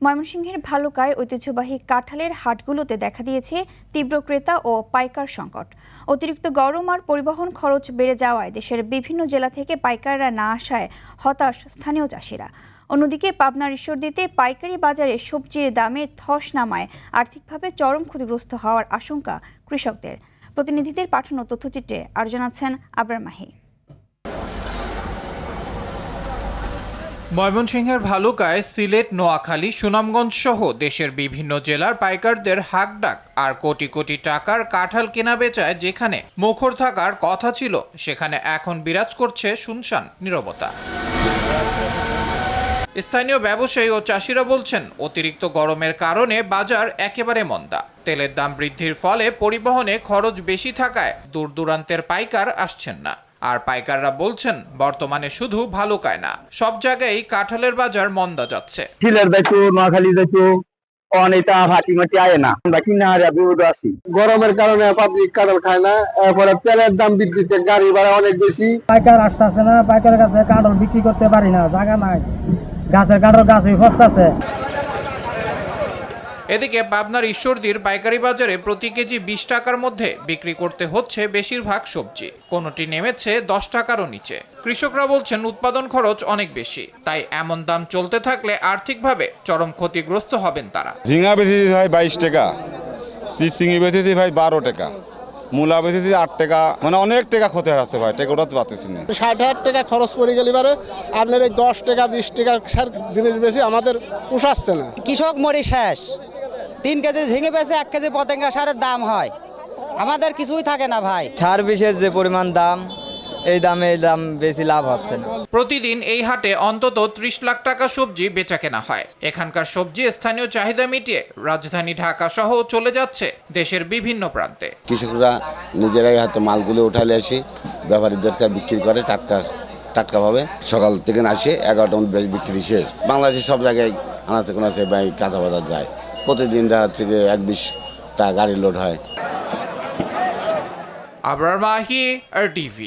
ময়মনসিংহের ভালুকায় ঐতিহ্যবাহী কাঁঠালের হাটগুলোতে দেখা দিয়েছে তীব্র ক্রেতা ও পাইকার সংকট। অতিরিক্ত গরম আর পরিবহন খরচ বেড়ে যাওয়ায় দেশের বিভিন্ন জেলা থেকে পাইকাররা না আসায় হতাশ স্থানীয় চাষিরা। অন্যদিকে পাবনার ঈশ্বরদীতে পাইকারি বাজারে সবজির দামে ধস নামায় আর্থিকভাবে চরম ক্ষতিগ্রস্ত হওয়ার আশঙ্কা কৃষকদের। প্রতিনিধিদের পাঠানো তথ্যচিত্রে আরও জানাচ্ছেন আবরার মাহি। ময়মনসিংহের ভালুকায় সিলেট, নোয়াখালী, সুনামগঞ্জ সহ দেশের বিভিন্ন জেলার পাইকারদের হাকডাক আর কোটি কোটি টাকার কাঁঠাল কেনা বেচায় যেখানে মুখর থাকার কথা ছিল সেখানে এখন বিরাজ করছে শুনশান নীরবতা। স্থানীয় ব্যবসায়ী ও চাষিরা বলছেন, অতিরিক্ত গরমের কারণে বাজার একেবারে মন্দা। তেলের দাম বৃদ্ধির ফলে পরিবহনে খরচ বেশি থাকায় দূর দূরান্তের পাইকার আসছেন না। আর পাইকাররা বলছেন, বর্তমানে শুধু ভালুকায় না, সব জায়গায় কাঁঠালের বাজার মন্দা যাচ্ছে। সিলেট যাইতো, নোয়াখালী যাইতো, অনেকটা হাটিমাটি আয় না, আমরা কিনা বিপদ আছি। গরমের কারণে পাবলিক কাঁঠাল খায় না, এরপরে তেলের দাম বৃদ্ধিতে গাড়ি ভাড়া অনেক বেশি। পাইকার আসতেছে না, পাইকারের কাছে কাঁঠাল বিক্রি করতে পারি না, জায়গা নাই, গাছের কাঁঠাল গাছই ফসতেছে। এদিকে পাবনার ঈশ্বরদীর পাইকারি বাজারে প্রতি কেজি 20 টাকার মধ্যে বিক্রি করতে হচ্ছে বেশিরভাগ সবজি, কোনোটি নেমেছে 10 টাকারও নিচে। কৃষকরা বলছেন, উৎপাদন খরচ অনেক বেশি, তাই এমন দাম চলতে থাকলে আর্থিকভাবে চরম ক্ষতিগ্রস্ত হবেন তারা। ঝিঙা বেচেছি ভাই 22 টাকা, চিচিঙি বেচেছি ভাই 12 টাকা, মূলা বেচেছি 8 টাকা, মানে অনেক টাকা ক্ষতি আছে ভাই, টাকা উঠাতে পারতেছি না। 60,000 টাকা খরচ পড়ে গেলে পারে আপনার এই 10 টাকা 20 টাকার জিনিস বেশি আমাদের পোষাচ্ছে না। কৃষক মরি শেষ, 3 কেজি ঝিঙে বেচে 1 কেজি পতেঙ্গা সারের দাম হয়, আমাদের কিছুই থাকে না ভাই। সার বিষের যে পরিমাণ দাম, এই দাম বেশি লাভ হচ্ছে না। প্রতিদিন এই হাটে অন্তত 30 লাখ টাকা সবজি বেচা কেনা হয়। এখানকার সবজি স্থানীয় চাহিদা মিটিয়ে রাজধানী ঢাকা সহ চলে যাচ্ছে দেশের বিভিন্ন প্রান্তে। কৃষকরা নিজেরাই হয়তো মালগুলো উঠালে আসি, ব্যাপারীদেরকে বিক্রি করে টাটকাভাবে। সকাল থেকে আসে 11টা বিক্রি শেষ। বাংলাদেশের সব জায়গায় আনাচে কোনাচে কাঁচা বাজার যায়, প্রতিদিন হচ্ছে 1-20টা গাড়ি লোড হয়। আবরার মাহি, RTV।